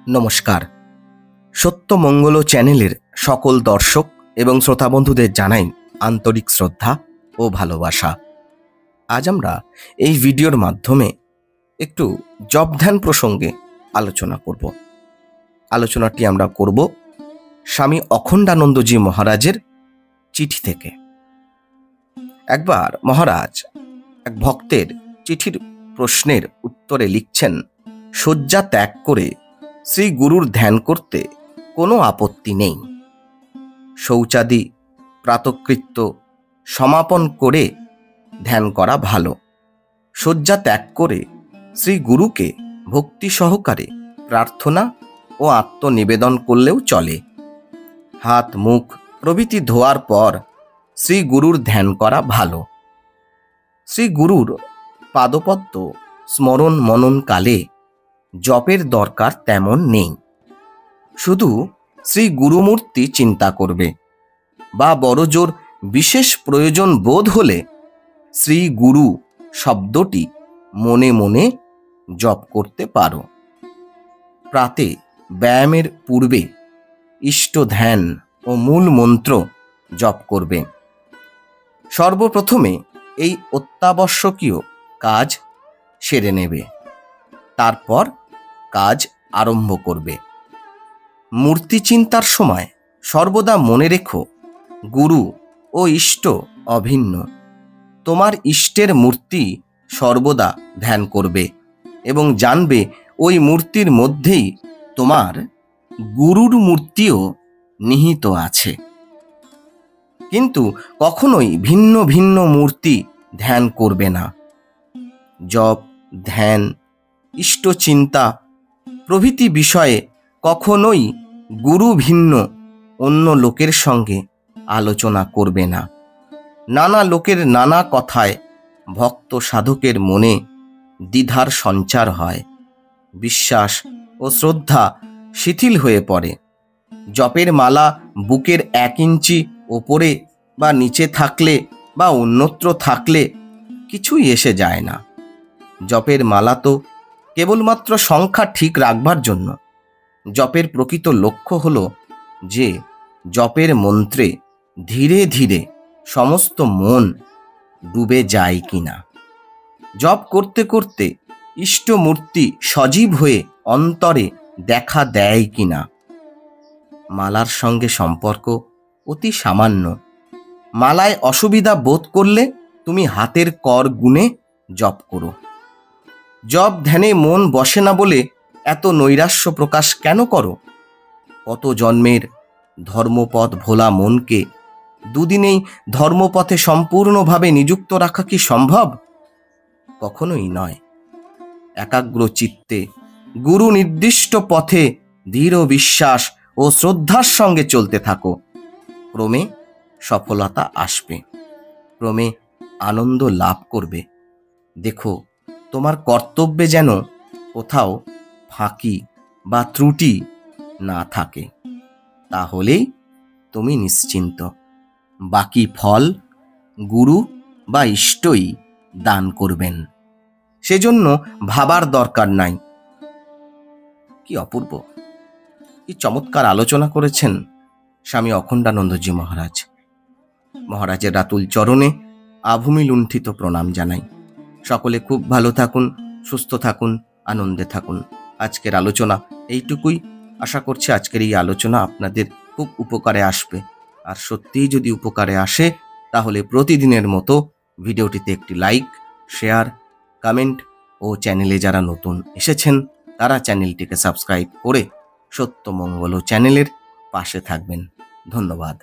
নমস্কার। সত্যমঙ্গল চ্যানেলের সকল দর্শক এবং শ্রোতা বন্ধুদের জানাই আন্তরিক শ্রদ্ধা ও ভালোবাসা। আজ আমরা এই ভিডিওর মাধ্যমে একটু জপ ধ্যান প্রসঙ্গে আলোচনা করব। আলোচনাটি আমরা করব স্বামী অখণ্ডানন্দজি মহারাজের চিঠি থেকে। একবার মহারাজ এক ভক্তের চিঠির প্রশ্নের উত্তরে লিখছেন, শয্যা ত্যাগ করে শ্রী গুরুর ধ্যান করতে কোনো আপত্তি নেই। শৌচাদি প্রাতকৃত্য সমাপন করে ধ্যান করা ভালো। শয্যা ত্যাগ করে শ্রী গুরুকে ভক্তি সহকারে প্রার্থনা ও আত্মনিবেদন করলেও চলে। হাত মুখ প্রভৃতি ধোয়ার পর শ্রী গুরুর ধ্যান করা ভালো। শ্রী গুরুর পাদপদ্ম স্মরণ মননকালে জপের দরকার তেমন নেই। শুধু শ্রী গুরুমূর্তি চিন্তা করবে, বা বড়জোর বিশেষ প্রয়োজন বোধ হলে শ্রী গুরু শব্দটি মনে মনে জপ করতে পারো। প্রাতে ব্যায়ামের পূর্বে ইষ্ট ধ্যান ও মূল মন্ত্র জপ করবে। সর্বপ্রথমে এই অত্যাবশ্যকীয় কাজ সেরে নেবে, তারপর কাজ আরম্ভ করবে। মূর্তি চিন্তার সময় সর্বদা মনে রেখো, গুরু ও ইষ্ট অভিন্ন। তোমার ইষ্টের মূর্তি সর্বদা ধ্যান করবে এবং জানবে ওই মূর্তির মধ্যেই তোমার গুরুর মূর্তিও নিহিত আছে। কিন্তু কখনোই ভিন্ন ভিন্ন মূর্তি ধ্যান করবে না। জপ, ধ্যান, ইষ্টচিন্তা প্রভৃতি বিষয়ে কখনোই গুরু ভিন্ন অন্য লোকের সঙ্গে আলোচনা করবে না। নানা লোকের নানা কথায় ভক্ত সাধকের মনে দ্বিধার সঞ্চার হয়, বিশ্বাস ও শ্রদ্ধা শিথিল হয়ে পড়ে। জপের মালা বুকের 1 ইঞ্চি ওপরে বা নিচে থাকলে বা অন্যত্র থাকলে কিছুই এসে যায় না। জপের মালা তো কেবলমাত্র সংখ্যা ঠিক রাখবার জন্য। জপের প্রকৃত লক্ষ্য হল যে জপের মন্ত্রে ধীরে ধীরে সমস্ত মন ডুবে যায় কিনা, জপ করতে করতে ইষ্টমূর্তি সজীব হয়ে অন্তরে দেখা দেয় কিনা। মালার সঙ্গে সম্পর্ক অতি সামান্য। মালায় অসুবিধা বোধ করলে তুমি হাতের কর গুনে জপ করো। জপ ধ্যানে মন বসে না বলে এত নৈরাশ্য প্রকাশ কেন করো? কত জন্মের ধর্মপথ ভোলা মনকে দুদিনেই ধর্মপথে সম্পূর্ণভাবে নিযুক্ত রাখা কি সম্ভব? কখনোই নয়। একাগ্র চিত্তে গুরু নির্দিষ্ট পথে দৃঢ় বিশ্বাস ও শ্রদ্ধার সঙ্গে চলতে থাকো। ক্রমে সফলতা আসবে, ক্রমে আনন্দ লাভ করবে। দেখো, তোমার কর্তব্যে যেন কোথাও ফাঁকি বা ত্রুটি না থাকে, তাহলেই তুমি নিশ্চিন্ত। বাকি ফল গুরু বা ইষ্টই দান করবেন, সেজন্য ভাবার দরকার নাই। কি অপূর্ব, কি চমৎকার আলোচনা করেছেন স্বামী অখণ্ডানন্দজি মহারাজ। মহারাজের রাতুল চরণে আভূমি লুণ্ঠিত প্রণাম জানাই। সকলে খুব ভালো থাকুন, সুস্থ থাকুন, আনন্দে থাকুন। আজকের আলোচনা এইটুকুই। আশা করছি আজকের এই আলোচনা আপনাদের খুব উপকারে আসবে। আর সত্যিই যদি উপকারে আসে তাহলে প্রতিদিনের মতো ভিডিওটিতে একটি লাইক, শেয়ার, কমেন্ট ও চ্যানেলে যারা নতুন এসেছেন তারা চ্যানেলটিকে সাবস্ক্রাইব করে সত্যমঙ্গল চ্যানেলের পাশে থাকবেন। ধন্যবাদ।